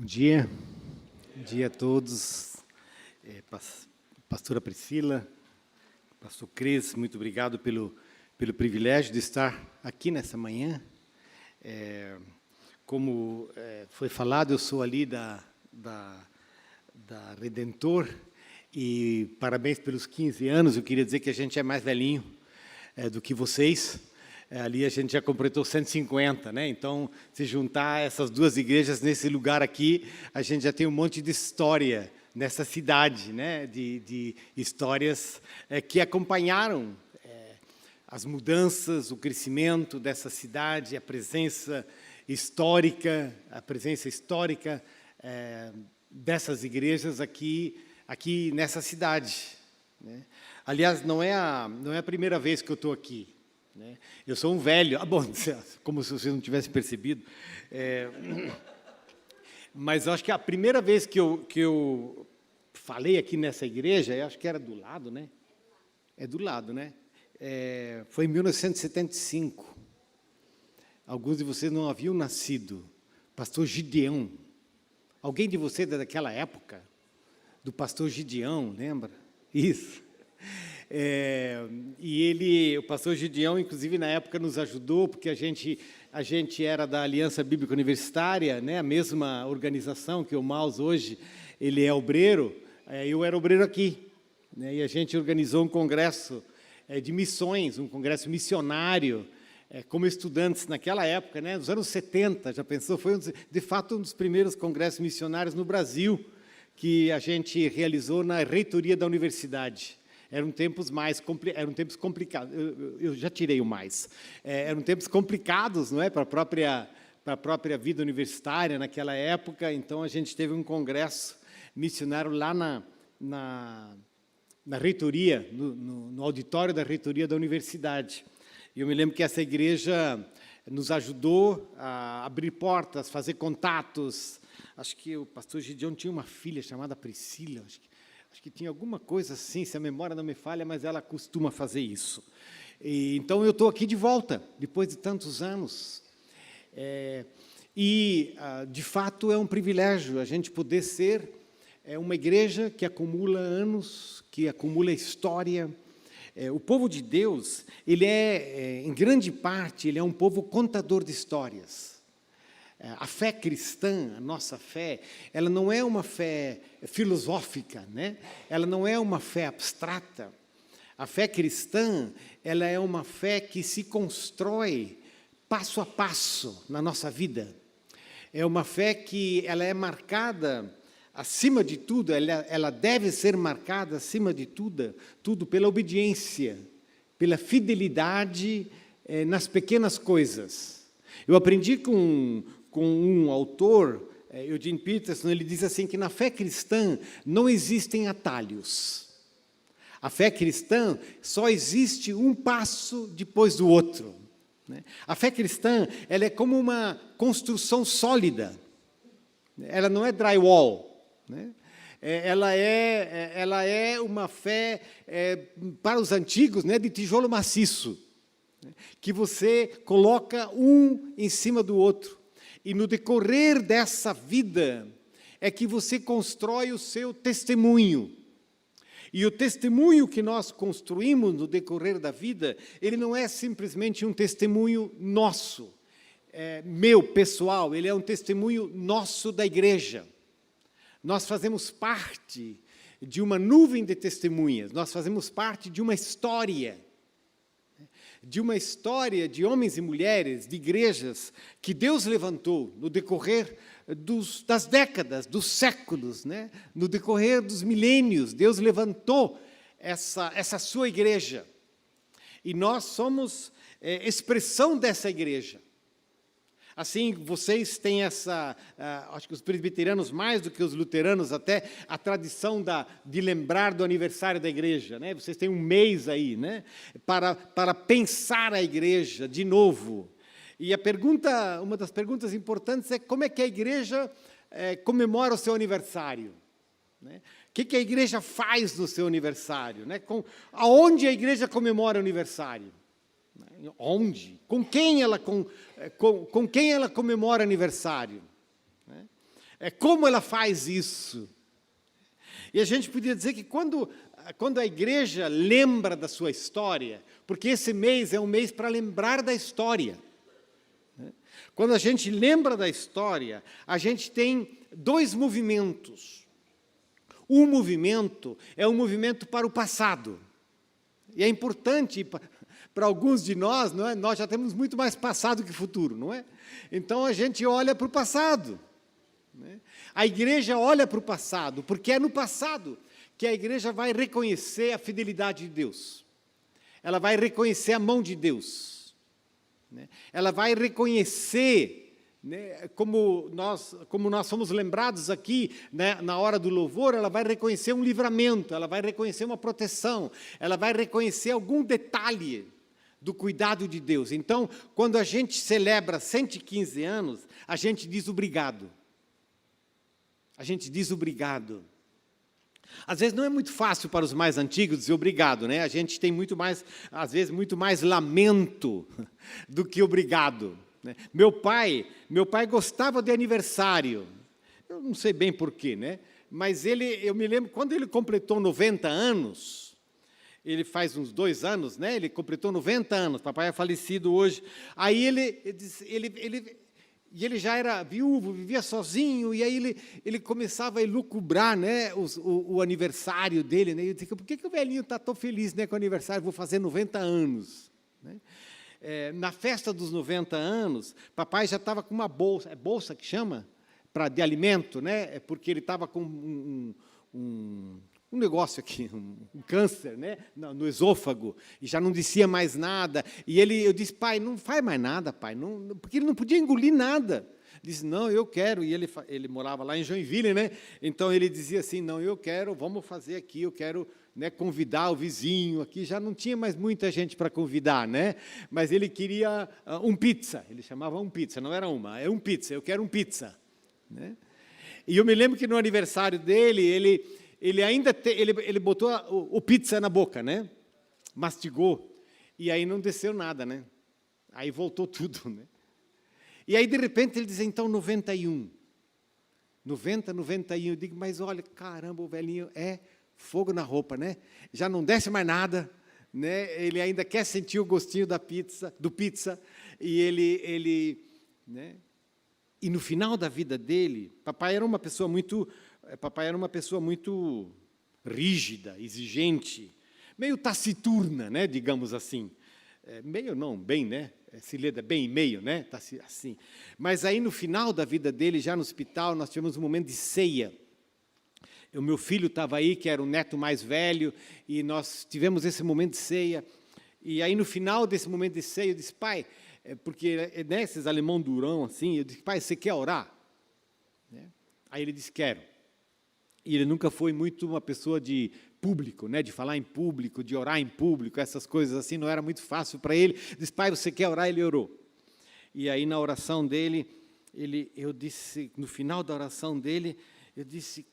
Bom dia a todos, pastora Priscila, pastor Cris, muito obrigado pelo privilégio de estar aqui nessa manhã. Como foi falado, eu sou ali da Redentor, e parabéns pelos 15 anos, eu queria dizer que a gente é mais velhinho do que vocês. Ali a gente já completou 150, né? Então, se juntar essas duas igrejas nesse lugar aqui, a gente já tem um monte de história nessa cidade, né? De histórias que acompanharam as mudanças, o crescimento dessa cidade, a presença histórica dessas igrejas aqui nessa cidade, né? Aliás, não é a primeira vez que eu estou aqui. Eu sou um velho, como se você não tivesse percebido, mas eu acho que a primeira vez que eu falei aqui nessa igreja, eu acho que era do lado, né? É do lado, né? Foi em 1975. Alguns de vocês não haviam nascido. Pastor Gideão. Alguém de vocês é daquela época? Do pastor Gideão, lembra? Isso. E o pastor Gideão, inclusive, na época nos ajudou, porque a gente era da Aliança Bíblica Universitária, né, a mesma organização que o Maus hoje, ele é obreiro, eu era obreiro aqui, né, e a gente organizou um congresso de missões, um congresso missionário, como estudantes naquela época, né, nos anos 70, já pensou? Foi, de fato, um dos primeiros congressos missionários no Brasil, que a gente realizou na reitoria da universidade. Eram tempos complicados. Eu já tirei o mais. Eram tempos complicados, não é, para a própria vida universitária naquela época. Então a gente teve um congresso missionário lá na reitoria, no auditório da reitoria da universidade. E eu me lembro que essa igreja nos ajudou a abrir portas, fazer contatos. Acho que o pastor Gideão tinha uma filha chamada Priscila. Acho que tinha alguma coisa assim, se a memória não me falha, mas ela costuma fazer isso. Então, eu estou aqui de volta, depois de tantos anos. De fato, é um privilégio a gente poder ser uma igreja que acumula anos, que acumula história. O povo de Deus, ele em grande parte, ele é um povo contador de histórias. A fé cristã, a nossa fé, ela não é uma fé filosófica, né? Ela não é uma fé abstrata. A fé cristã, ela é uma fé que se constrói passo a passo na nossa vida. É uma fé que ela é marcada, acima de tudo, ela deve ser marcada, acima de tudo pela obediência, pela fidelidade nas pequenas coisas. Eu aprendi com um autor, Eugene Peterson, ele diz assim que na fé cristã não existem atalhos. A fé cristã só existe um passo depois do outro, né? A fé cristã, ela é como uma construção sólida. Ela não é drywall, né? Ela é uma fé, para os antigos, né, de tijolo maciço, né, que você coloca um em cima do outro. E no decorrer dessa vida é que você constrói o seu testemunho. E o testemunho que nós construímos no decorrer da vida, ele não é simplesmente um testemunho nosso, meu, pessoal, ele é um testemunho nosso da igreja. Nós fazemos parte de uma nuvem de testemunhas, nós fazemos parte de uma história de homens e mulheres, de igrejas, que Deus levantou no decorrer das décadas, dos séculos, né? No decorrer dos milênios, Deus levantou essa sua igreja. E nós somos expressão dessa igreja. Assim, vocês têm acho que os presbiterianos mais do que os luteranos até, a tradição de lembrar do aniversário da igreja, né? Vocês têm um mês aí, né? Para pensar a igreja de novo. E uma das perguntas importantes é como é que a igreja comemora o seu aniversário, né? O que a igreja faz no seu aniversário, né? Aonde a igreja comemora o aniversário? Onde? Com quem ela comemora aniversário? Como ela faz isso? E a gente podia dizer que quando a igreja lembra da sua história, porque esse mês é um mês para lembrar da história. Quando a gente lembra da história, a gente tem dois movimentos. Um movimento é um movimento para o passado. E é importante para alguns de nós, não é? Nós já temos muito mais passado que futuro, não é? Então a gente olha para o passado. Né? A igreja olha para o passado, porque é no passado que a igreja vai reconhecer a fidelidade de Deus. Ela vai reconhecer a mão de Deus. Né? Ela vai reconhecer, né, como nós somos lembrados aqui, né, na hora do louvor, ela vai reconhecer um livramento, ela vai reconhecer uma proteção, ela vai reconhecer algum detalhe do cuidado de Deus. Então, quando a gente celebra 115 anos, a gente diz obrigado. A gente diz obrigado. Às vezes não é muito fácil para os mais antigos dizer obrigado, né? A gente tem muito mais, às vezes, muito mais lamento do que obrigado. Né? Meu pai gostava de aniversário. Eu não sei bem porquê, né? Mas eu me lembro, quando ele completou 90 anos, ele faz uns 2 anos, né? Ele completou 90 anos, papai é falecido hoje. Aí ele já era viúvo, vivia sozinho, e aí ele começava a elucubrar, né, o aniversário dele. Né? E eu disse, por que o velhinho está tão feliz, né, com o aniversário? Vou fazer 90 anos. Né? Na festa dos 90 anos, papai já estava com uma bolsa, é bolsa que chama? De alimento, né? Porque ele estava com um negócio aqui, um câncer, né, no esôfago, e já não descia mais nada. E eu disse, pai, não faz mais nada, pai, não, porque ele não podia engolir nada. Disse, não, eu quero. E ele morava lá em Joinville, né? Então ele dizia assim, não, eu quero, vamos fazer aqui, eu quero, né, convidar o vizinho aqui. Já não tinha mais muita gente para convidar, né? Mas ele queria um pizza. Ele chamava um pizza, não era uma, é um pizza. Eu quero um pizza, né? E eu me lembro que no aniversário dele, ele botou o pizza na boca, né? Mastigou, e aí não desceu nada, né? Aí voltou tudo, né? E aí, de repente, ele diz, então, 91. 90, 91. Eu digo, mas olha, caramba, o velhinho é fogo na roupa, né? Já não desce mais nada, né? Ele ainda quer sentir o gostinho do pizza, e né? E no final da vida dele, papai era uma pessoa muito rígida, exigente, meio taciturna, né, digamos assim. Meio não, bem, né? Se lê bem e meio, né? Tá assim. Mas aí, no final da vida dele, já no hospital, nós tivemos um momento de ceia. O meu filho estava aí, que era o neto mais velho, e nós tivemos esse momento de ceia. E aí, no final desse momento de ceia, eu disse, pai, porque, né, esses alemão durão, assim, eu disse, pai, você quer orar? Né? Aí ele disse, quero. E ele nunca foi muito uma pessoa de público, né, de falar em público, de orar em público, essas coisas assim, não era muito fácil para ele. Disse, pai, você quer orar? Ele orou. E aí, na oração dele, eu disse, no final da oração dele, eu disse,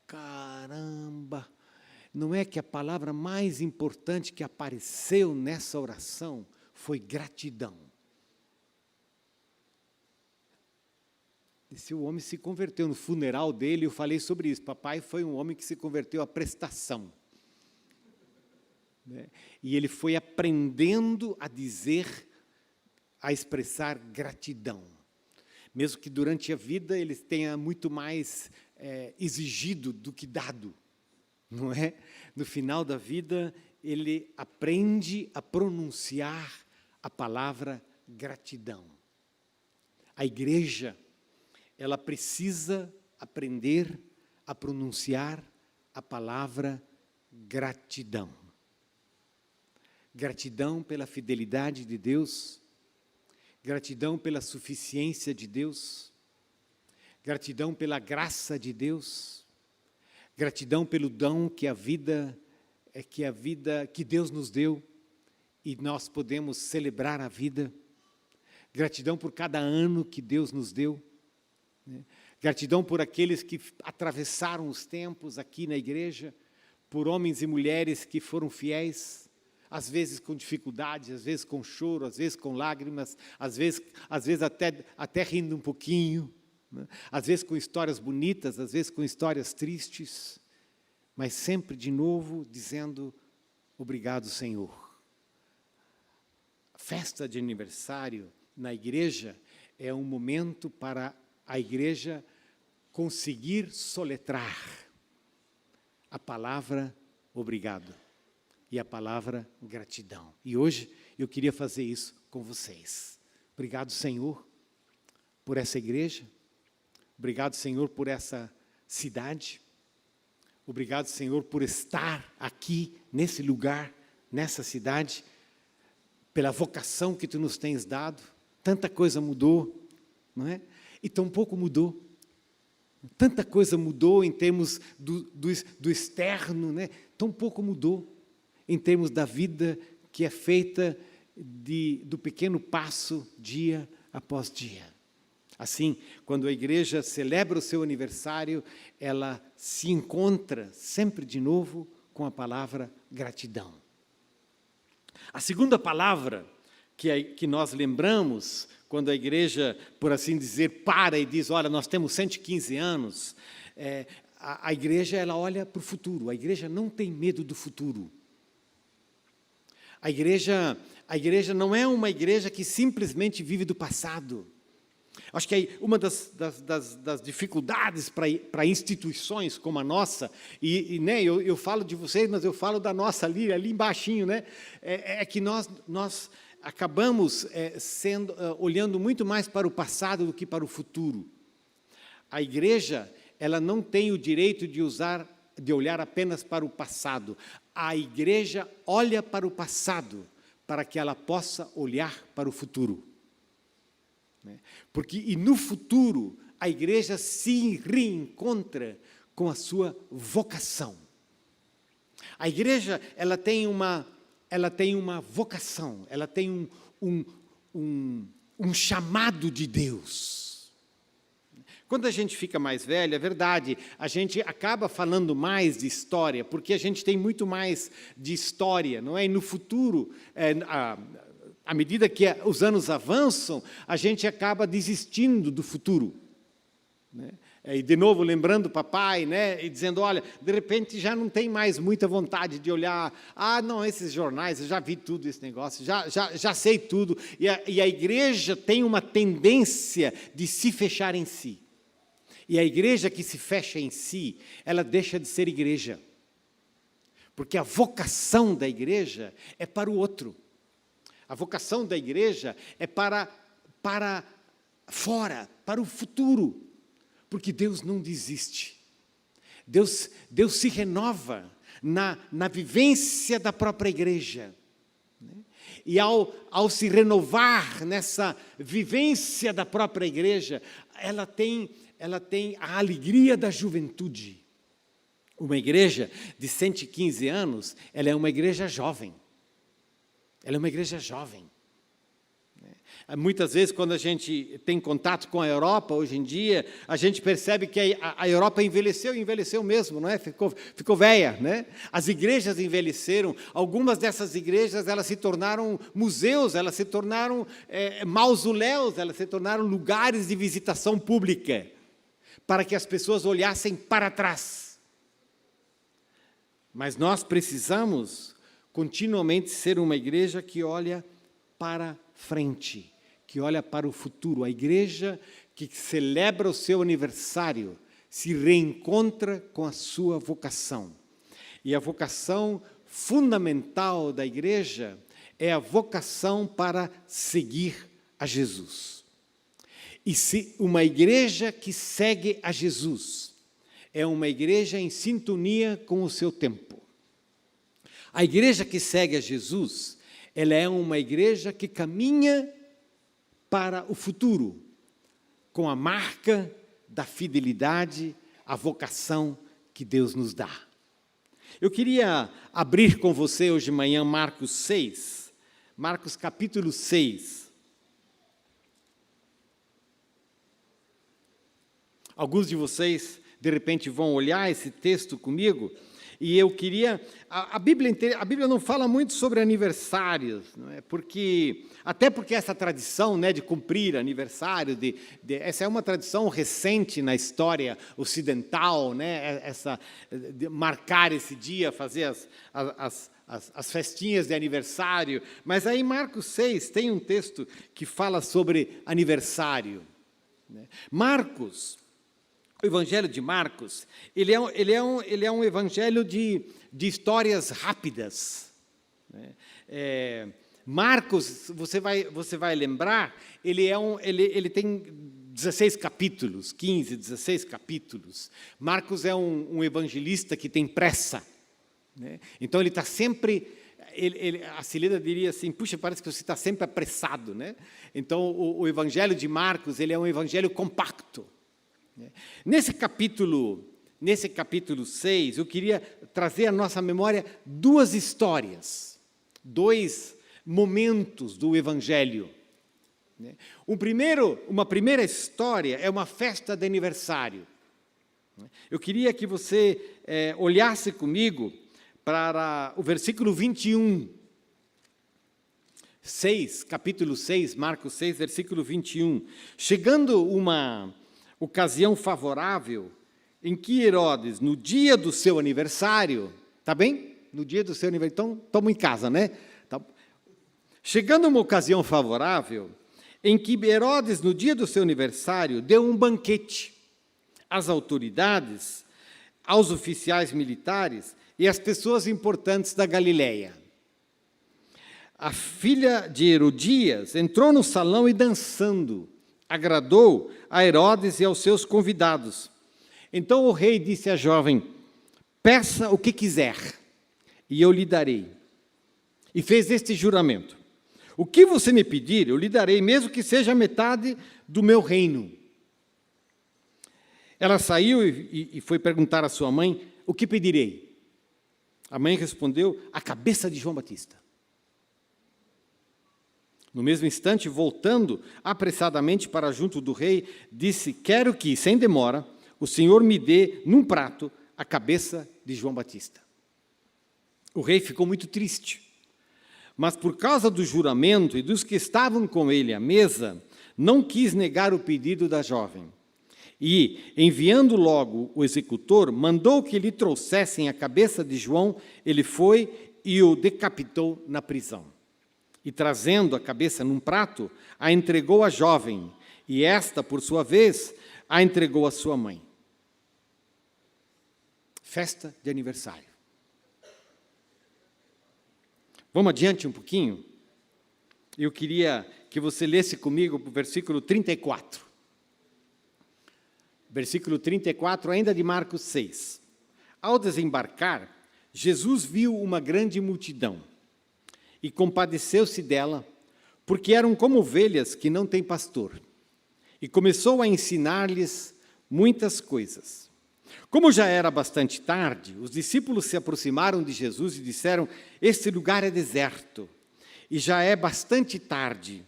caramba, não é que a palavra mais importante que apareceu nessa oração foi gratidão. Se o homem se converteu no funeral dele, eu falei sobre isso. Papai foi um homem que se converteu à prestação. Né? E ele foi aprendendo a dizer, a expressar gratidão. Mesmo que durante a vida ele tenha muito mais exigido do que dado. Não é? No final da vida, ele aprende a pronunciar a palavra gratidão. A igreja, ela precisa aprender a pronunciar a palavra gratidão. Gratidão pela fidelidade de Deus, gratidão pela suficiência de Deus, gratidão pela graça de Deus, gratidão pelo dom que Deus nos deu e nós podemos celebrar a vida, gratidão por cada ano que Deus nos deu, né? Gratidão por aqueles que atravessaram os tempos aqui na igreja, por homens e mulheres que foram fiéis, às vezes com dificuldades, às vezes com choro, às vezes com lágrimas, às vezes até rindo um pouquinho, né? Às vezes com histórias bonitas, às vezes com histórias tristes, mas sempre de novo dizendo, obrigado, Senhor. A festa de aniversário na igreja é um momento para a igreja conseguir soletrar a palavra obrigado e a palavra gratidão. E hoje eu queria fazer isso com vocês. Obrigado, Senhor, por essa igreja. Obrigado, Senhor, por essa cidade. Obrigado, Senhor, por estar aqui, nesse lugar, nessa cidade, pela vocação que Tu nos tens dado. Tanta coisa mudou, não é? E tão pouco mudou. Tanta coisa mudou em termos do externo, né? Tão pouco mudou em termos da vida que é feita do pequeno passo, dia após dia. Assim, quando a igreja celebra o seu aniversário, ela se encontra sempre de novo com a palavra gratidão. A segunda palavra que nós lembramos, quando a igreja, por assim dizer, para e diz, olha, nós temos 115 anos, a igreja ela olha para o futuro, a igreja não tem medo do futuro. A igreja não é uma igreja que simplesmente vive do passado. Acho que uma das dificuldades para instituições como a nossa, né, eu falo de vocês, mas eu falo da nossa ali embaixinho, né, é que nós acabamos olhando muito mais para o passado do que para o futuro. A igreja, ela não tem o direito de olhar apenas para o passado. A igreja olha para o passado para que ela possa olhar para o futuro. Porque no futuro a igreja se reencontra com a sua vocação. A igreja ela tem uma vocação, ela tem um chamado de Deus. Quando a gente fica mais velho, é verdade, a gente acaba falando mais de história, porque a gente tem muito mais de história, não é? E no futuro, à medida que os anos avançam, a gente acaba desistindo do futuro, né? E de novo lembrando o papai, né? E dizendo, olha, de repente já não tem mais muita vontade de olhar, não, esses jornais, eu já vi tudo esse negócio, já sei tudo, e a igreja tem uma tendência de se fechar em si. E a igreja que se fecha em si, ela deixa de ser igreja, porque a vocação da igreja é para o outro. A vocação da igreja é para fora, para o futuro, porque Deus não desiste. Deus se renova na vivência da própria igreja. E ao se renovar nessa vivência da própria igreja, ela tem a alegria da juventude. Uma igreja de 115 anos, ela é uma igreja jovem. Ela é uma igreja jovem. Muitas vezes, quando a gente tem contato com a Europa, hoje em dia, a gente percebe que a Europa envelheceu mesmo, não é? Ficou velha, né? As igrejas envelheceram, algumas dessas igrejas, elas se tornaram museus, elas se tornaram mausoléus, elas se tornaram lugares de visitação pública, para que as pessoas olhassem para trás. Mas nós precisamos continuamente ser uma igreja que olha para frente, que olha para o futuro. A igreja que celebra o seu aniversário se reencontra com a sua vocação. E a vocação fundamental da igreja é a vocação para seguir a Jesus. E se uma igreja que segue a Jesus é uma igreja em sintonia com o seu tempo. A igreja que segue a Jesus, ela é uma igreja que caminha para o futuro, com a marca da fidelidade, a vocação que Deus nos dá. Eu queria abrir com você hoje de manhã Marcos 6, Marcos capítulo 6. Alguns de vocês, de repente, vão olhar esse texto comigo, E eu queria... A Bíblia não fala muito sobre aniversários, não é? Até porque essa tradição, né, de cumprir aniversário, essa é uma tradição recente na história ocidental, né, de marcar esse dia, fazer as festinhas de aniversário. Mas aí em Marcos 6 tem um texto que fala sobre aniversário. Né? O Evangelho de Marcos, ele é um evangelho de histórias rápidas. Né? Marcos, você vai lembrar, ele tem 16 capítulos, 15, 16 capítulos. Marcos é um evangelista que tem pressa. Né? Então, ele está sempre... a Cilida diria assim, puxa, parece que você está sempre apressado. Né? Então, o Evangelho de Marcos, ele é um evangelho compacto. Nesse capítulo 6, eu queria trazer à nossa memória duas histórias, dois momentos do Evangelho. Uma primeira história é uma festa de aniversário. Eu queria que você olhasse comigo para o versículo 21. Capítulo 6, Marcos 6, versículo 21. Chegando uma ocasião favorável em que Herodes, no dia do seu aniversário, tá bem? No dia do seu aniversário, então, estamos em casa, né? Tá. Chegando uma ocasião favorável em que Herodes, no dia do seu aniversário, deu um banquete às autoridades, aos oficiais militares e às pessoas importantes da Galileia. A filha de Herodias entrou no salão e, dançando, agradou a Herodes e aos seus convidados. Então o rei disse à jovem, peça o que quiser, e eu lhe darei. E fez este juramento, o que você me pedir, eu lhe darei, mesmo que seja metade do meu reino. Ela saiu e foi perguntar à sua mãe, o que pedirei? A mãe respondeu, a cabeça de João Batista. No mesmo instante, voltando apressadamente para junto do rei, disse, quero que, sem demora, o Senhor me dê, num prato, a cabeça de João Batista. O rei ficou muito triste, mas por causa do juramento e dos que estavam com ele à mesa, não quis negar o pedido da jovem. E, enviando logo o executor, mandou que lhe trouxessem a cabeça de João, ele foi e o decapitou na prisão. E, trazendo a cabeça num prato, a entregou à jovem, e esta, por sua vez, a entregou à sua mãe. Festa de aniversário. Vamos adiante um pouquinho? Eu queria que você lesse comigo o versículo 34. Versículo 34, ainda de Marcos 6. Ao desembarcar, Jesus viu uma grande multidão e compadeceu-se dela, porque eram como ovelhas que não têm pastor, e começou a ensinar-lhes muitas coisas. Como já era bastante tarde, os discípulos se aproximaram de Jesus e disseram, este lugar é deserto, e já é bastante tarde.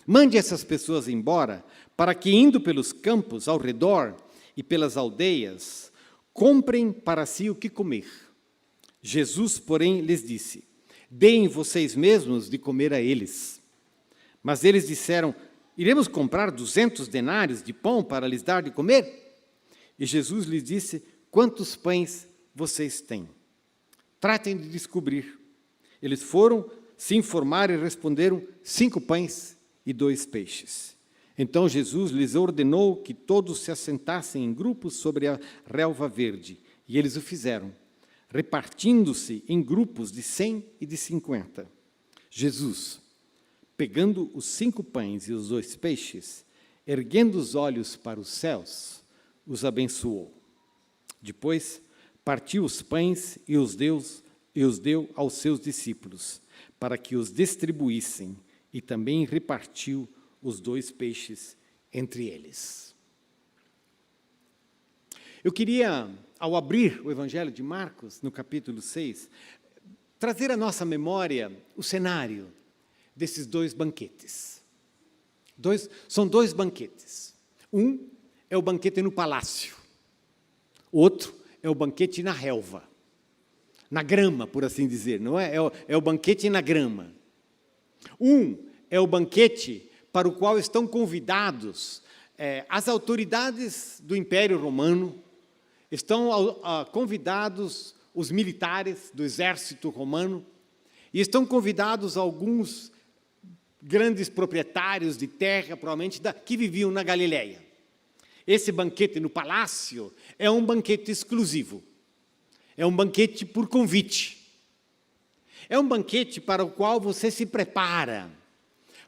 Mande essas pessoas embora, para que, indo pelos campos ao redor e pelas aldeias, comprem para si o que comer. Jesus, porém, lhes disse, deem vocês mesmos de comer a eles. Mas eles disseram, iremos comprar 200 denários de pão para lhes dar de comer? E Jesus lhes disse, quantos pães vocês têm? Tratem de descobrir. Eles foram, se informaram e responderam, 5 pães e 2 peixes. Então Jesus lhes ordenou que todos se assentassem em grupos sobre a relva verde, e eles o fizeram, repartindo-se em grupos de 100 e de 50. Jesus, pegando os 5 pães e os 2 peixes, erguendo os olhos para os céus, os abençoou. Depois, partiu os pães e os deu aos seus discípulos, para que os distribuíssem, e também repartiu os 2 peixes entre eles. Eu queria, ao abrir o Evangelho de Marcos, no capítulo 6, trazer à nossa memória o cenário desses 2 banquetes. São 2 banquetes. Um é o banquete no palácio, outro é o banquete na relva. na grama, por assim dizer, não é? É o banquete na grama. É o banquete para o qual estão convidados as autoridades do Império Romano, estão convidados os militares do exército romano, e estão convidados alguns grandes proprietários de terra, provavelmente, que viviam na Galileia. Esse banquete no palácio é um banquete exclusivo. É um banquete por convite. É um banquete para o qual você se prepara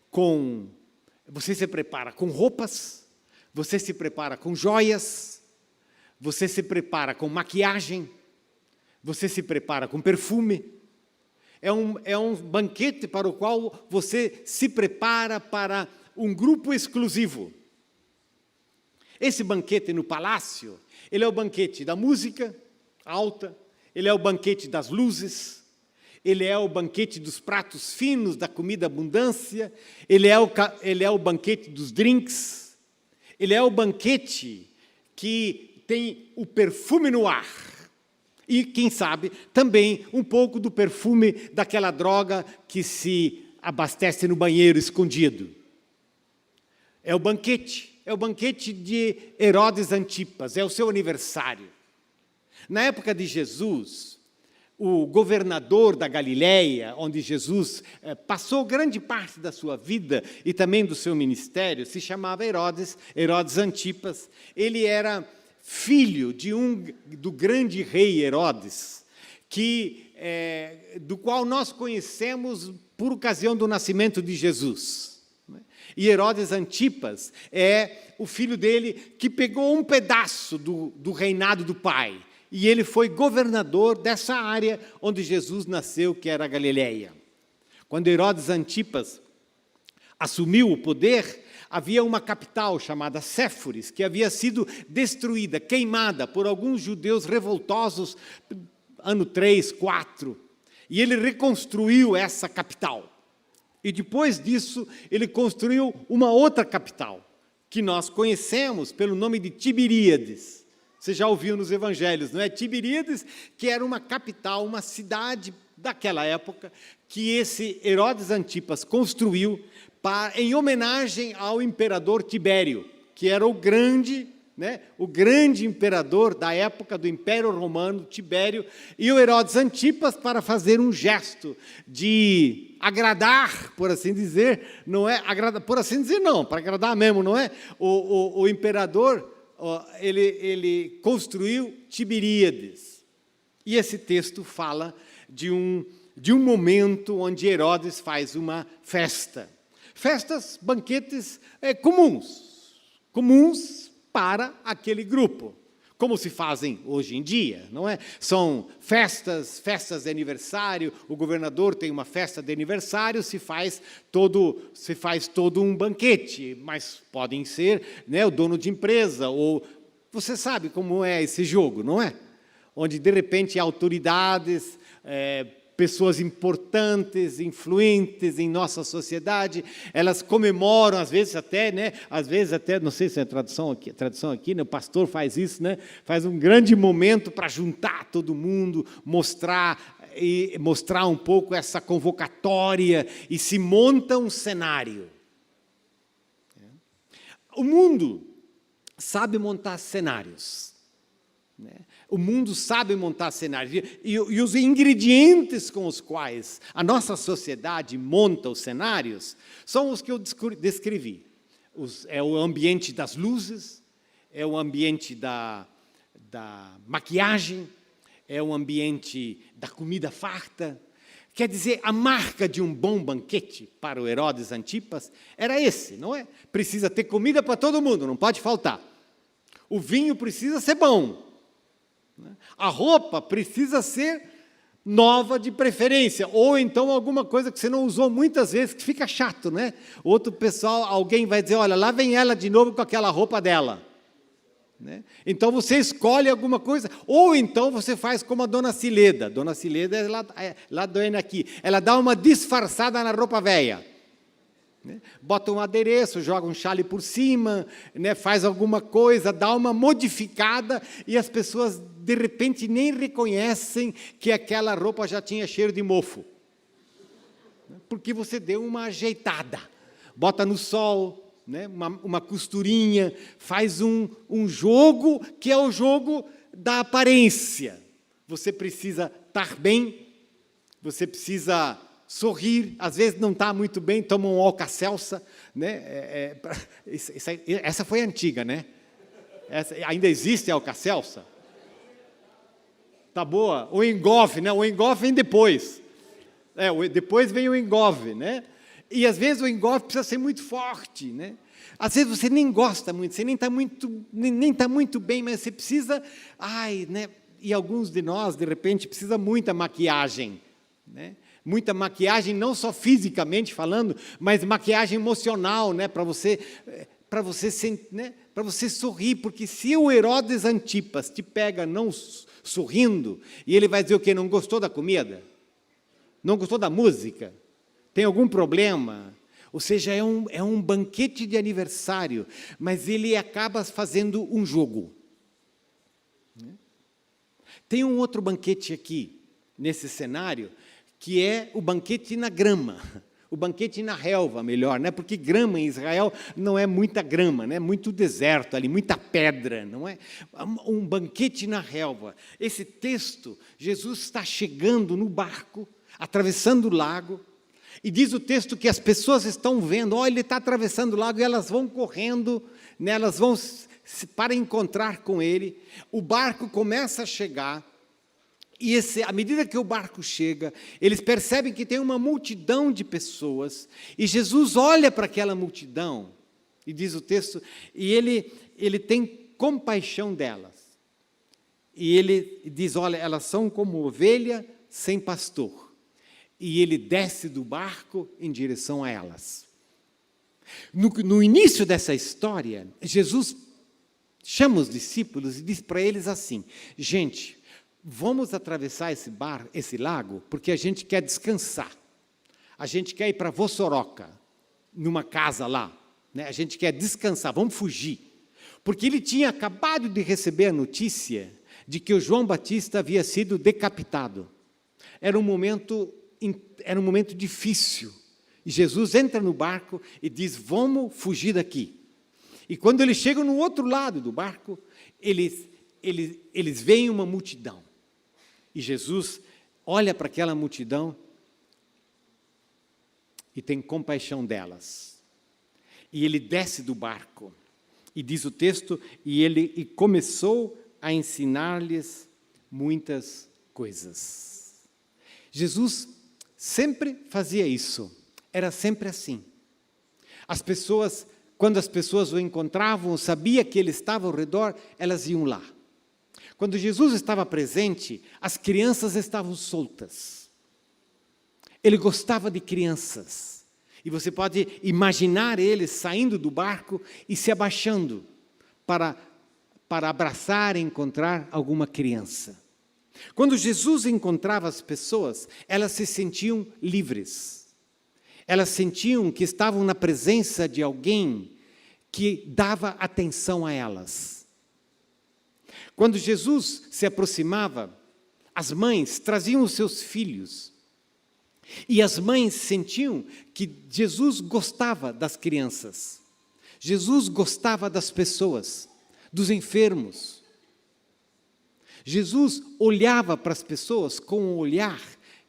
com roupas, você se prepara com joias, você se prepara com maquiagem, você se prepara com perfume. É um banquete para o qual você se prepara para um grupo exclusivo. Esse banquete no palácio, ele é o banquete da música alta, ele é o banquete das luzes, ele é o banquete dos pratos finos, da comida abundância, ele é o banquete dos drinks, ele é o banquete que tem o perfume no ar. E, quem sabe, também um pouco do perfume daquela droga que se abastece no banheiro escondido. É o banquete de Herodes Antipas, é o seu aniversário. Na época de Jesus, o governador da Galileia, onde Jesus passou grande parte da sua vida e também do seu ministério, se chamava Herodes Antipas. Ele era filho do grande rei Herodes, do qual nós conhecemos por ocasião do nascimento de Jesus. E Herodes Antipas é o filho dele que pegou um pedaço do reinado do pai, e ele foi governador dessa área onde Jesus nasceu, que era a Galileia. Quando Herodes Antipas assumiu o poder, havia uma capital chamada Séforis, que havia sido destruída, queimada por alguns judeus revoltosos, ano 3, 4. E ele reconstruiu essa capital. E depois disso, ele construiu uma outra capital, que nós conhecemos pelo nome de Tiberíades. Você já ouviu nos evangelhos, não é? Tiberíades, que era uma capital, uma cidade daquela época, que esse Herodes Antipas construiu em homenagem ao imperador Tibério, que era o grande imperador da época do Império Romano, Tibério, e o Herodes Antipas, para fazer um gesto de agradar, por assim dizer, não é? Por assim dizer, não, para agradar mesmo, não é? O imperador, ele construiu Tiberíades. E esse texto fala de um momento onde Herodes faz uma festa. Festas, banquetes comuns para aquele grupo, como se fazem hoje em dia, não é? São festas de aniversário, o governador tem uma festa de aniversário, se faz todo um banquete, mas podem ser, né, o dono de empresa, ou você sabe como é esse jogo, não é? Onde, de repente, autoridades, pessoas importantes, influentes em nossa sociedade, elas comemoram, às vezes até, não sei se é a tradição aqui, né, o pastor faz isso, né, faz um grande momento para juntar todo mundo, mostrar um pouco essa convocatória, e se monta um cenário. O mundo sabe montar cenários, né? O mundo sabe montar cenários, e os ingredientes com os quais a nossa sociedade monta os cenários são os que eu descrevi. É o ambiente das luzes, é o ambiente da maquiagem, é o ambiente da comida farta. Quer dizer, a marca de um bom banquete para o Herodes Antipas era esse, não é? Precisa ter comida para todo mundo, não pode faltar. O vinho precisa ser bom. A roupa precisa ser nova de preferência, ou então alguma coisa que você não usou muitas vezes, que fica chato, né? Outro pessoal, alguém vai dizer, olha, lá vem ela de novo com aquela roupa dela. Né? Então você escolhe alguma coisa, ou então você faz como a Dona Cileda. Dona Cileda é lá do aqui, ela dá uma disfarçada na roupa velha. né? Bota um adereço, joga um chale por cima, né? Faz alguma coisa, dá uma modificada e as pessoas, de repente, nem reconhecem que aquela roupa já tinha cheiro de mofo. Porque você deu uma ajeitada. Bota no sol, né? Uma costurinha, faz um jogo que é o jogo da aparência. Você precisa estar bem, você precisa sorrir, às vezes não está muito bem, toma um Alka-Seltzer, né? Essa foi antiga, né? Ainda existe Alka-Seltzer? Tá boa? O Engove, né? O Engove vem depois. Depois vem o Engove, né? E às vezes o Engove precisa ser muito forte, né? Às vezes você nem gosta muito, você nem está muito bem, mas você precisa, né? E alguns de nós, de repente, precisa muita maquiagem, né? Muita maquiagem, não só fisicamente falando, mas maquiagem emocional, né? Para você, né? Para você sorrir, porque se o Herodes Antipas te pega não sorrindo, e ele vai dizer o quê? Não gostou da comida? Não gostou da música? Tem algum problema? Ou seja, é um banquete de aniversário, mas ele acaba fazendo um jogo. Tem um outro banquete aqui, nesse cenário, que é o banquete na grama, o banquete na relva, melhor, né? Porque grama em Israel não é muita grama, né? Muito deserto ali, muita pedra, não é? Um banquete na relva. Esse texto, Jesus está chegando no barco, atravessando o lago, e diz o texto que as pessoas estão vendo, ele está atravessando o lago, e elas vão correndo, né? Elas vão para encontrar com ele. O barco começa a chegar, e à medida que o barco chega, eles percebem que tem uma multidão de pessoas, e Jesus olha para aquela multidão, e diz o texto, e ele tem compaixão delas. E ele diz, olha, elas são como ovelha sem pastor. E ele desce do barco em direção a elas. No início dessa história, Jesus chama os discípulos e diz para eles assim, gente, vamos atravessar esse lago, porque a gente quer descansar. A gente quer ir para Vossoroca, numa casa lá, né? A gente quer descansar, vamos fugir. Porque ele tinha acabado de receber a notícia de que o João Batista havia sido decapitado. Era um momento difícil. E Jesus entra no barco e diz, vamos fugir daqui. E quando eles chegam no outro lado do barco, eles veem uma multidão. E Jesus olha para aquela multidão e tem compaixão delas. E ele desce do barco. E diz o texto, e começou a ensinar-lhes muitas coisas. Jesus sempre fazia isso. Era sempre assim. Quando as pessoas o encontravam, sabia que ele estava ao redor, elas iam lá. Quando Jesus estava presente, as crianças estavam soltas. Ele gostava de crianças. E você pode imaginar ele saindo do barco e se abaixando para abraçar e encontrar alguma criança. Quando Jesus encontrava as pessoas, elas se sentiam livres. Elas sentiam que estavam na presença de alguém que dava atenção a elas. Quando Jesus se aproximava, as mães traziam os seus filhos. E as mães sentiam que Jesus gostava das crianças. Jesus gostava das pessoas, dos enfermos. Jesus olhava para as pessoas com o olhar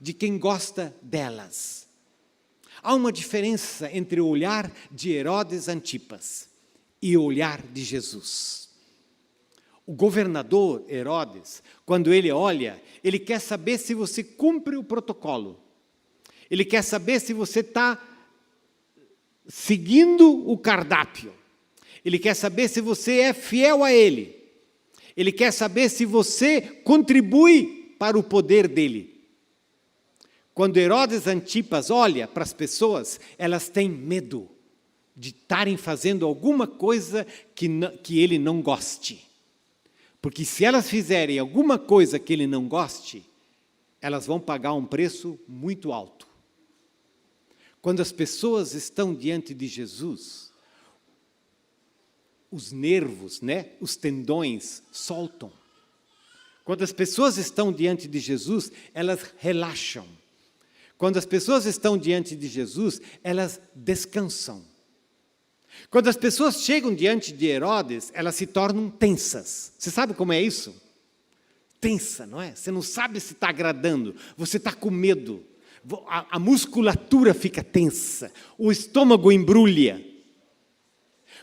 de quem gosta delas. Há uma diferença entre o olhar de Herodes Antipas e o olhar de Jesus. O governador Herodes, quando ele olha, ele quer saber se você cumpre o protocolo. Ele quer saber se você está seguindo o cardápio. Ele quer saber se você é fiel a ele. Ele quer saber se você contribui para o poder dele. Quando Herodes Antipas olha para as pessoas, elas têm medo de estarem fazendo alguma coisa que ele não goste. Porque se elas fizerem alguma coisa que ele não goste, elas vão pagar um preço muito alto. Quando as pessoas estão diante de Jesus, os nervos, né, os tendões soltam. Quando as pessoas estão diante de Jesus, elas relaxam. Quando as pessoas estão diante de Jesus, elas descansam. Quando as pessoas chegam diante de Herodes, elas se tornam tensas. Você sabe como é isso? Tensa, não é? Você não sabe se está agradando, você está com medo. A musculatura fica tensa, o estômago embrulha.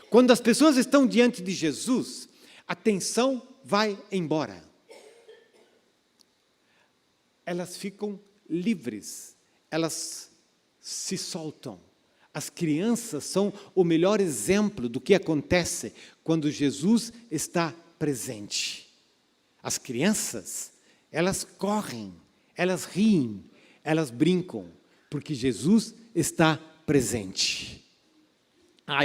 Quando as pessoas estão diante de Jesus, a tensão vai embora. Elas ficam livres, elas se soltam. As crianças são o melhor exemplo do que acontece quando Jesus está presente. As crianças, elas correm, elas riem, elas brincam, porque Jesus está presente.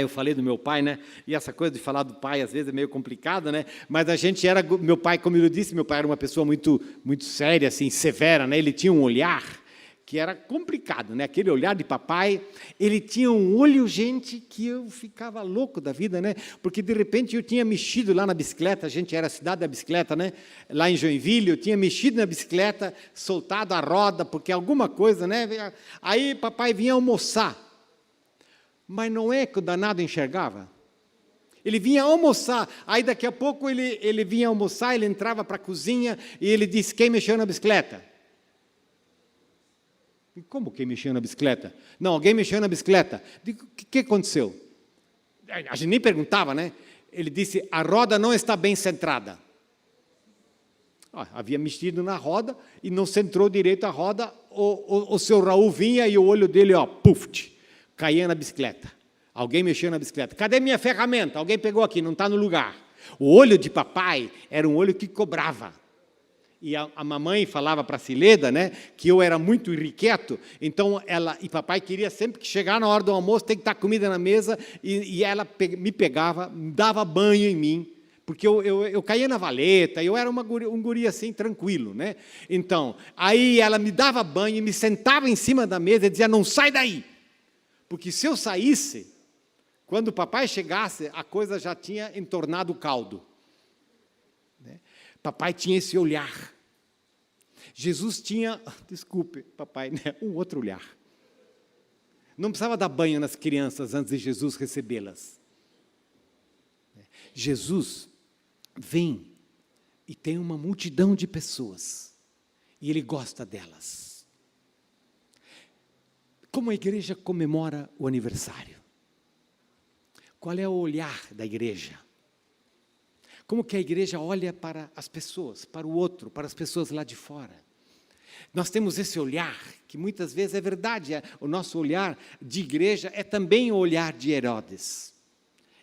Eu falei do meu pai, né? E essa coisa de falar do pai, às vezes, é meio complicada, né? Mas a gente era... Meu pai, como eu disse, meu pai era uma pessoa muito, muito séria, assim, severa, né? Ele tinha um olhar que era complicado, né? Aquele olhar de papai. Ele tinha um olho, gente, que eu ficava louco da vida, né? Porque, de repente, eu tinha mexido lá na bicicleta, a gente era a cidade da bicicleta, né? Lá em Joinville, eu tinha mexido na bicicleta, soltado a roda, porque alguma coisa, né? Aí, papai vinha almoçar. Mas não é que o danado enxergava. Ele vinha almoçar, aí daqui a pouco ele vinha almoçar, ele entrava para a cozinha e ele disse, quem mexeu na bicicleta? E como quem mexeu na bicicleta? Não, alguém mexeu na bicicleta. Digo, o que aconteceu? A gente nem perguntava, né? Ele disse, a roda não está bem centrada. Havia mexido na roda e não centrou direito a roda, o seu Raul vinha e o olho dele, puf, caía na bicicleta. Alguém mexeu na bicicleta. Cadê minha ferramenta? Alguém pegou aqui, não está no lugar. O olho de papai era um olho que cobrava. E a mamãe falava para a Cileda, né, que eu era muito irrequieto, então e papai queria sempre que chegar na hora do almoço, tem que estar comida na mesa, e ela me pegava, dava banho em mim, porque eu caía na valeta, eu era um guri assim, tranquilo, né? Então, aí ela me dava banho, me sentava em cima da mesa e dizia, não sai daí, porque se eu saísse, quando o papai chegasse, a coisa já tinha entornado o caldo. Papai tinha esse olhar. Jesus tinha, desculpe, papai, né, um outro olhar. Não precisava dar banho nas crianças antes de Jesus recebê-las. Jesus vem e tem uma multidão de pessoas e ele gosta delas. Como a igreja comemora o aniversário? Qual é o olhar da igreja? Como que a igreja olha para as pessoas, para o outro, para as pessoas lá de fora? Nós temos esse olhar, que muitas vezes é verdade, o nosso olhar de igreja é também o olhar de Herodes.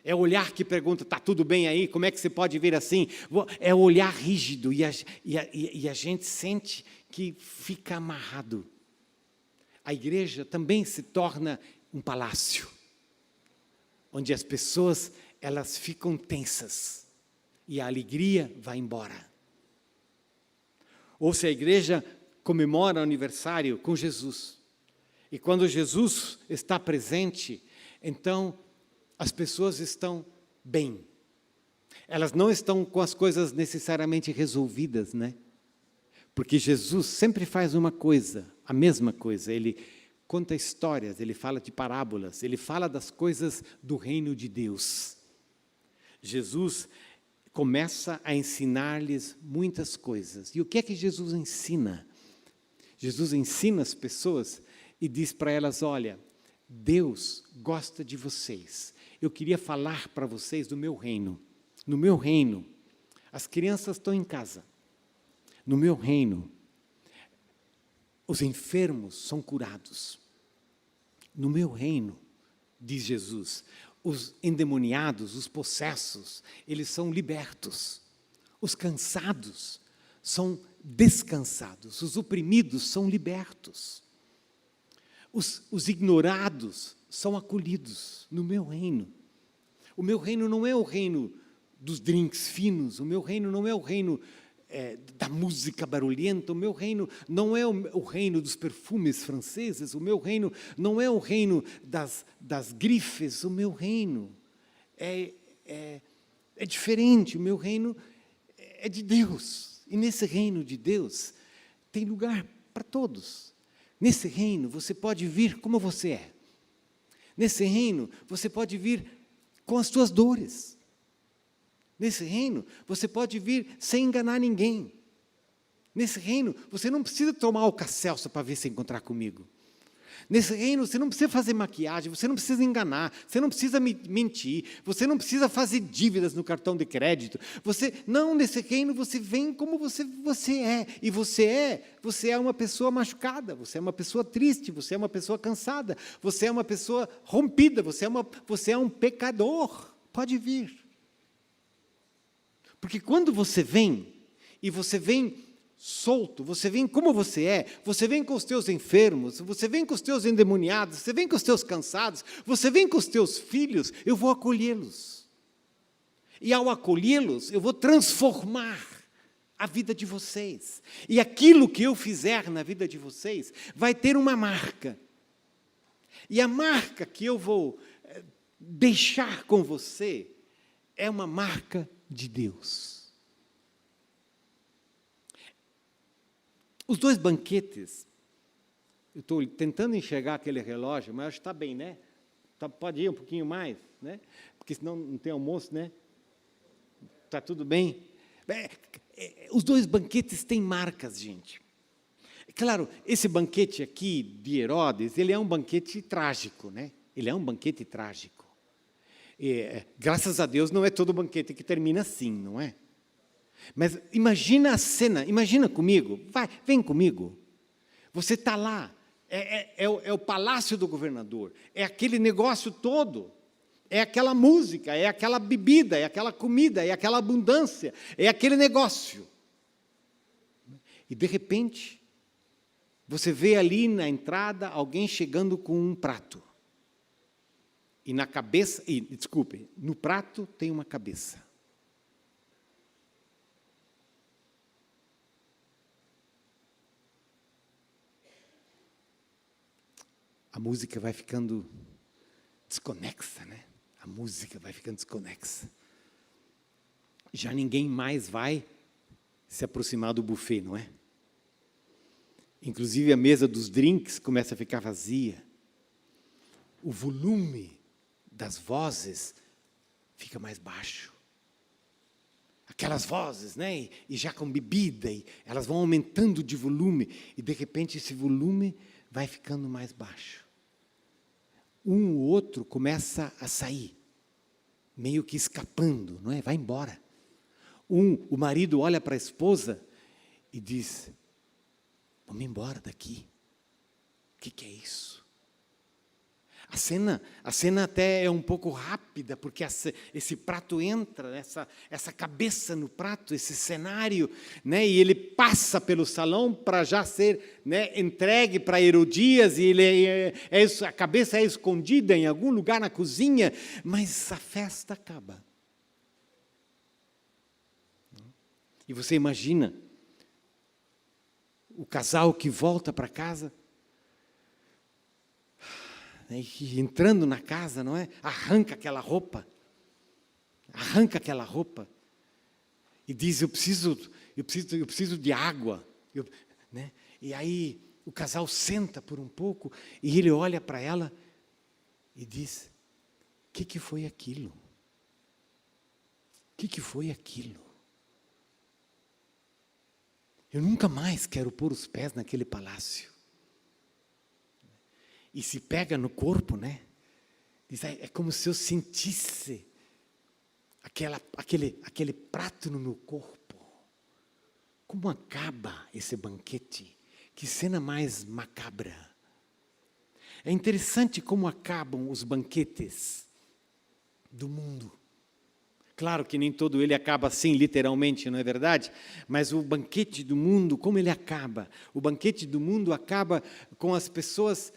É o olhar que pergunta, está tudo bem aí? Como é que você pode vir assim? É o olhar rígido e a gente sente que fica amarrado. A igreja também se torna um palácio, onde as pessoas elas ficam tensas. E a alegria vai embora. Ou se a igreja comemora o aniversário com Jesus, e quando Jesus está presente, então as pessoas estão bem. Elas não estão com as coisas necessariamente resolvidas, né? Porque Jesus sempre faz uma coisa, a mesma coisa. Ele conta histórias, ele fala de parábolas, ele fala das coisas do reino de Deus. Jesus começa a ensinar-lhes muitas coisas. E o que é que Jesus ensina? Jesus ensina as pessoas e diz para elas, olha, Deus gosta de vocês. Eu queria falar para vocês do meu reino. No meu reino, as crianças estão em casa. No meu reino, os enfermos são curados. No meu reino, diz Jesus, os endemoniados, os possessos, eles são libertos. Os cansados são descansados. Os oprimidos são libertos. Os ignorados são acolhidos no meu reino. O meu reino não é o reino dos drinks finos. O meu reino não é o reino da música barulhenta. O meu reino não é o reino dos perfumes franceses, o meu reino não é o reino das grifes, o meu reino é diferente, o meu reino é de Deus. E nesse reino de Deus tem lugar para todos. Nesse reino você pode vir como você é. Nesse reino você pode vir com as suas dores. Nesse reino, você pode vir sem enganar ninguém. Nesse reino, você não precisa tomar o Alka-Seltzer para vir se encontrar comigo. Nesse reino, você não precisa fazer maquiagem, você não precisa enganar, você não precisa mentir, você não precisa fazer dívidas no cartão de crédito. Nesse reino, você vem como você é. E você é uma pessoa machucada, você é uma pessoa triste, você é uma pessoa cansada, você é uma pessoa rompida, você é um pecador. Pode vir. Porque quando você vem, e você vem solto, você vem como você é, você vem com os teus enfermos, você vem com os teus endemoniados, você vem com os teus cansados, você vem com os teus filhos, eu vou acolhê-los. E ao acolhê-los, eu vou transformar a vida de vocês. E aquilo que eu fizer na vida de vocês vai ter uma marca. E a marca que eu vou deixar com você é uma marca de Deus. Os 2 banquetes, eu estou tentando enxergar aquele relógio, mas acho que está bem, né? Pode ir um pouquinho mais, né? Porque senão não tem almoço, né? Está tudo bem? Os 2 banquetes têm marcas, gente. Claro, esse banquete aqui de Herodes, ele é um banquete trágico, né? Ele é um banquete trágico. Graças a Deus, não é todo banquete que termina assim, não é? Mas imagina a cena, imagina comigo, vem comigo. Você está lá, é o palácio do governador, é aquele negócio todo, é aquela música, é aquela bebida, é aquela comida, é aquela abundância, é aquele negócio. E, de repente, você vê ali na entrada alguém chegando com um prato. E na cabeça, no prato tem uma cabeça. A música vai ficando desconexa, né? A música vai ficando desconexa. Já ninguém mais vai se aproximar do buffet, não é? Inclusive a mesa dos drinks começa a ficar vazia. O volume das vozes fica mais baixo. Aquelas vozes, né? E já com bebida, e elas vão aumentando de volume, e de repente esse volume vai ficando mais baixo. Um ou outro começa a sair, meio que escapando, não é? Vai embora. O marido olha para a esposa e diz: vamos embora daqui. O que é isso? A cena até é um pouco rápida, porque esse prato entra, essa cabeça no prato, esse cenário, né, e ele passa pelo salão para já ser, né, entregue para Herodias, e a cabeça é escondida em algum lugar na cozinha, mas a festa acaba. E você imagina o casal que volta para casa, e entrando na casa, não é? Arranca aquela roupa e diz: eu preciso de água, né? E aí o casal senta por um pouco e ele olha para ela e diz: o que foi aquilo? O que foi aquilo? Eu nunca mais quero pôr os pés naquele palácio. E se pega no corpo, né? Diz: é como se eu sentisse aquele prato no meu corpo. Como acaba esse banquete? Que cena mais macabra. É interessante como acabam os banquetes do mundo. Claro que nem todo ele acaba assim, literalmente, não é verdade? Mas o banquete do mundo, como ele acaba? O banquete do mundo acaba com as pessoas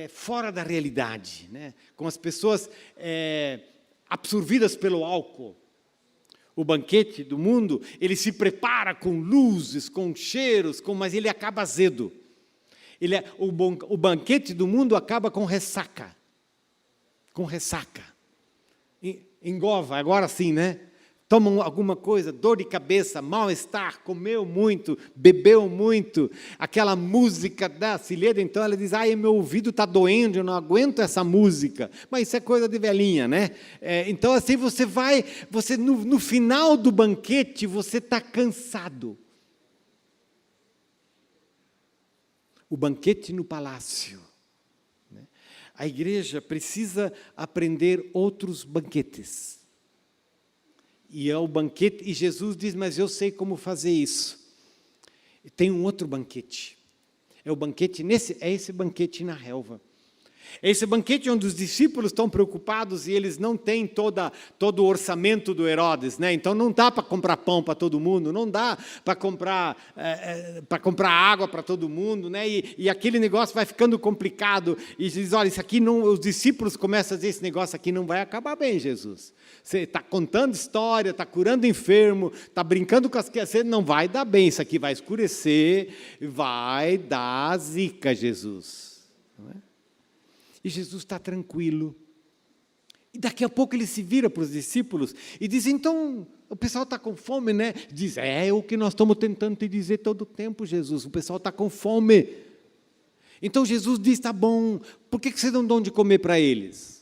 fora da realidade, né? Com as pessoas absorvidas pelo álcool. O banquete do mundo, ele se prepara com luzes, com cheiros, mas ele acaba azedo. O banquete do mundo acaba com ressaca. Com ressaca. Engova, agora sim, né? Tomam alguma coisa, dor de cabeça, mal-estar, comeu muito, bebeu muito, aquela música da Cileda, então ela diz, meu ouvido está doendo, eu não aguento essa música. Mas isso é coisa de velhinha, né? Então assim você no final do banquete, você está cansado. O banquete no palácio. Né? A igreja precisa aprender outros banquetes. E é o banquete, e Jesus diz, mas eu sei como fazer isso. Tem um outro banquete. É o banquete, esse banquete na relva. É esse banquete onde os discípulos estão preocupados e eles não têm todo o orçamento do Herodes, né? Então não dá para comprar pão para todo mundo, não dá para comprar água para todo mundo, né? E aquele negócio vai ficando complicado. E diz, olha, isso aqui não. Os discípulos começam a dizer, esse negócio aqui não vai acabar bem, Jesus. Você está contando história, está curando enfermo, está brincando com as crianças, não vai dar bem, isso aqui vai escurecer, vai dar zica, Jesus. Não é? E Jesus está tranquilo. E daqui a pouco ele se vira para os discípulos e diz, então, o pessoal está com fome, né? Diz, é o que nós estamos tentando te dizer todo o tempo, Jesus, o pessoal está com fome. Então Jesus diz, tá bom, por que vocês não dão de comer para eles?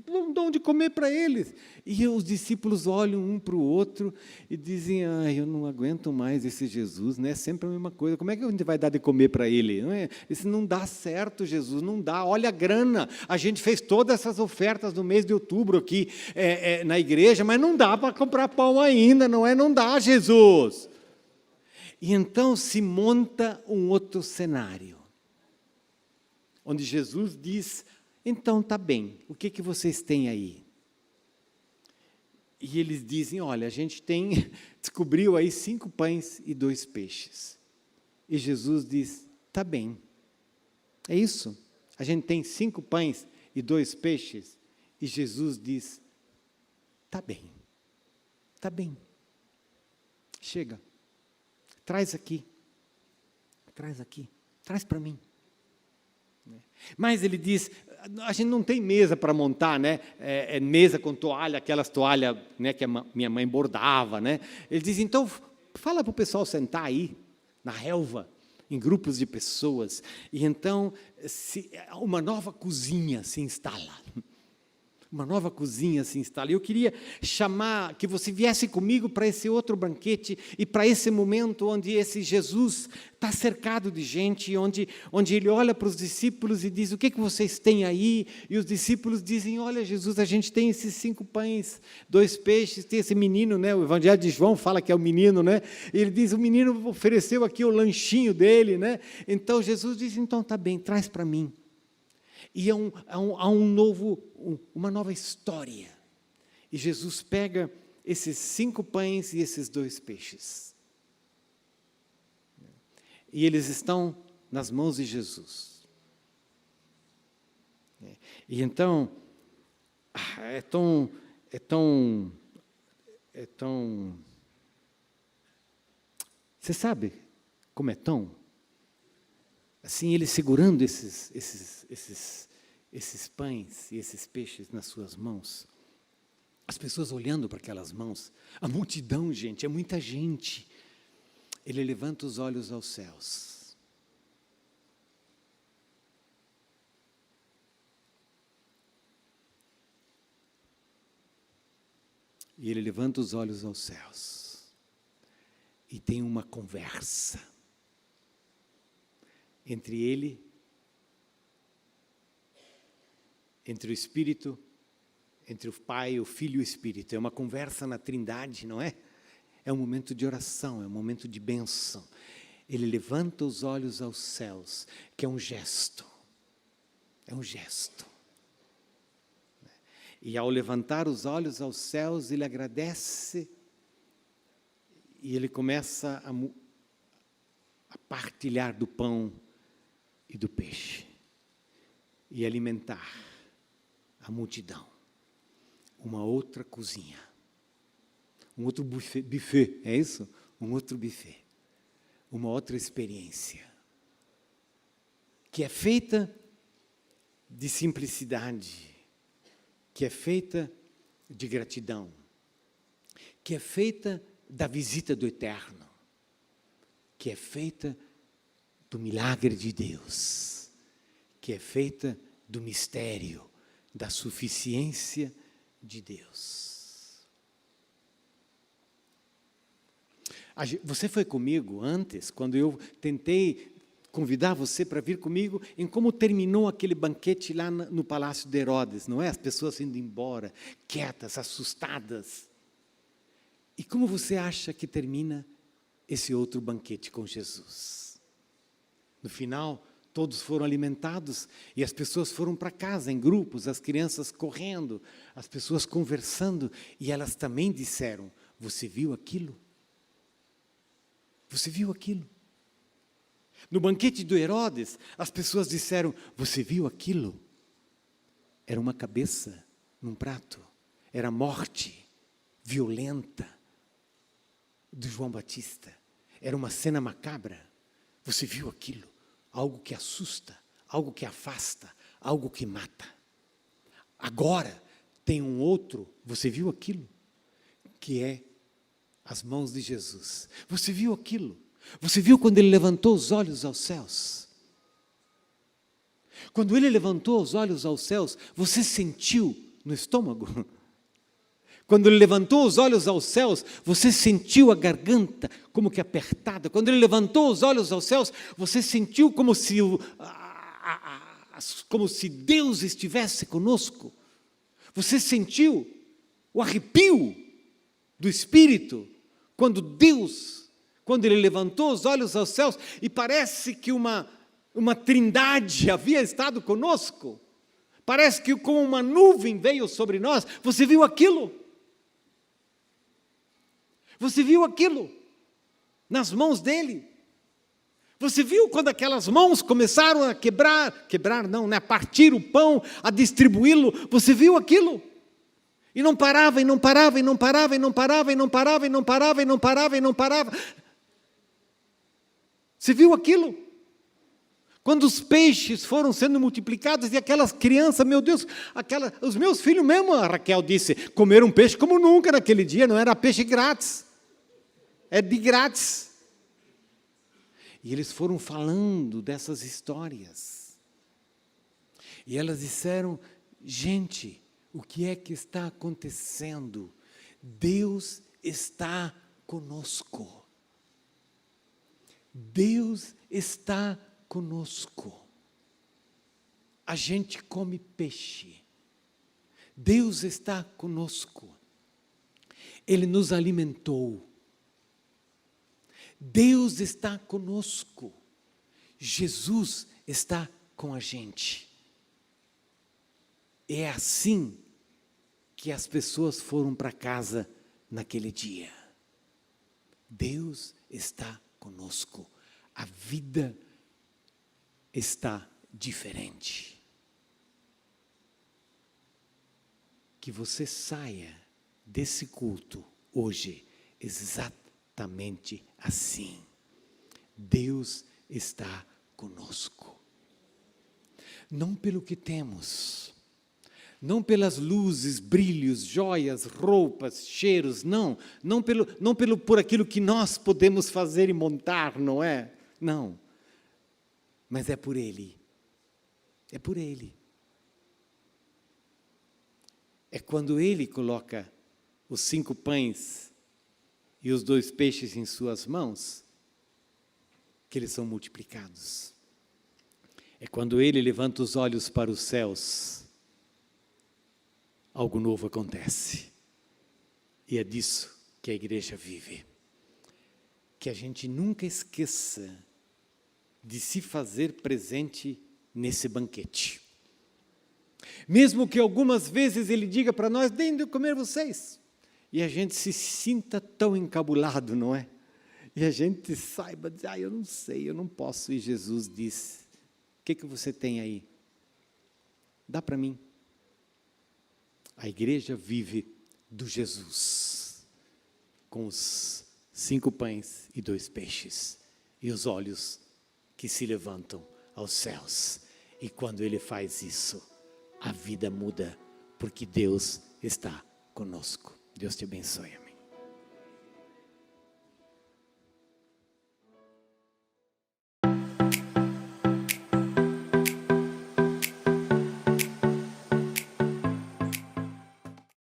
Não dão de comer para eles. E os discípulos olham um para o outro e dizem, eu não aguento mais esse Jesus, né? É sempre a mesma coisa, como é que a gente vai dar de comer para ele? Isso não dá certo, Jesus, não dá, olha a grana, a gente fez todas essas ofertas no mês de outubro aqui na igreja, mas não dá para comprar pão ainda, não dá, Jesus. E então se monta um outro cenário, onde Jesus diz, então, tá bem, o que vocês têm aí? E eles dizem, olha, a gente descobriu aí 5 pães e 2 peixes. E Jesus diz, tá bem, é isso? A gente tem 5 pães e 2 peixes? E Jesus diz, tá bem, chega, traz para mim. Mas ele diz, a gente não tem mesa para montar, né? Mesa com toalha, aquelas toalhas, né, que a minha mãe bordava, né? Ele diz, então, fala para o pessoal sentar aí, na relva, em grupos de pessoas. E então, uma nova cozinha se instala. Uma nova cozinha se instala. Eu queria chamar que você viesse comigo para esse outro banquete e para esse momento onde esse Jesus está cercado de gente, onde ele olha para os discípulos e diz, o que vocês têm aí? E os discípulos dizem, olha Jesus, a gente tem esses 5 pães, 2 peixes, tem esse menino, né? O Evangelho de João fala que é o menino, né? Ele diz, o menino ofereceu aqui o lanchinho dele, né? Então Jesus diz, então tá bem, traz para mim. E há uma nova história. E Jesus pega esses 5 pães e esses 2 peixes. E eles estão nas mãos de Jesus. E então, é tão... Você sabe como é tão? Assim, ele segurando esses pães e esses peixes nas suas mãos, as pessoas olhando para aquelas mãos, a multidão, gente, é muita gente. Ele levanta os olhos aos céus. E ele levanta os olhos aos céus. E tem uma conversa entre ele, entre o Espírito, entre o Pai, o Filho e o Espírito. É uma conversa na Trindade, não é? É um momento de oração, é um momento de bênção. Ele levanta os olhos aos céus, que é um gesto. É um gesto. E ao levantar os olhos aos céus, ele agradece e ele começa a partilhar do pão e do peixe e alimentar a multidão. Uma outra cozinha. um outro buffet, é isso? Um outro buffet, uma outra experiência, que é feita de simplicidade, que é feita de gratidão, que é feita da visita do Eterno, que é feita do milagre de Deus, que é feita do mistério, da suficiência de Deus. Você foi comigo antes, quando eu tentei convidar você para vir comigo, em como terminou aquele banquete lá no Palácio de Herodes, não é? As pessoas indo embora, quietas, assustadas. E como você acha que termina esse outro banquete com Jesus? No final, todos foram alimentados e as pessoas foram para casa em grupos, as crianças correndo, as pessoas conversando, e elas também disseram: você viu aquilo? Você viu aquilo? No banquete do Herodes, as pessoas disseram: você viu aquilo? Era uma cabeça num prato, era a morte violenta de João Batista, era uma cena macabra. Você viu aquilo? Algo que assusta, algo que afasta, algo que mata. Agora tem um outro, você viu aquilo? Que é as mãos de Jesus. Você viu aquilo? Você viu quando ele levantou os olhos aos céus? Quando ele levantou os olhos aos céus, você sentiu no estômago? Quando ele levantou os olhos aos céus, você sentiu a garganta como que apertada. Quando ele levantou os olhos aos céus, você sentiu como se Deus estivesse conosco. Você sentiu o arrepio do Espírito, quando ele levantou os olhos aos céus, e parece que uma trindade havia estado conosco. Parece que como uma nuvem veio sobre nós. Você viu aquilo? Você viu aquilo nas mãos dele? Você viu quando aquelas mãos começaram a a partir o pão, a distribuí-lo? Você viu aquilo? E não parava, e não parava, e não parava, e não parava, e não parava, e não parava, e não parava, e não parava. Você viu aquilo? Quando os peixes foram sendo multiplicados e aquelas crianças, meu Deus, os meus filhos mesmo, a Raquel disse, comeram peixe como nunca naquele dia, não era peixe grátis. É de grátis. E eles foram falando dessas histórias. E elas disseram: gente, o que é que está acontecendo? Deus está conosco. Deus está conosco. A gente come peixe. Deus está conosco. Ele nos alimentou. Deus está conosco. Jesus está com a gente. É assim que as pessoas foram para casa naquele dia. Deus está conosco. A vida está diferente. Que você saia desse culto hoje exatamente assim. Deus está conosco. Não pelo que temos, não pelas luzes, brilhos, joias, roupas, cheiros, não por aquilo que nós podemos fazer e montar, não é? Não. Mas é por Ele. É por Ele. É quando Ele coloca os 5 pães e os 2 peixes em suas mãos, que eles são multiplicados. É quando Ele levanta os olhos para os céus, algo novo acontece. E é disso que a igreja vive. Que a gente nunca esqueça de se fazer presente nesse banquete. Mesmo que algumas vezes Ele diga para nós: deem de comer vocês. E a gente se sinta tão encabulado, não é? E a gente saiba, diz: eu não sei, eu não posso. E Jesus diz: o que você tem aí? Dá para mim. A igreja vive do Jesus. com os 5 pães e 2 peixes, e os olhos que se levantam aos céus. E quando Ele faz isso, a vida muda, porque Deus está conosco. Deus te abençoe.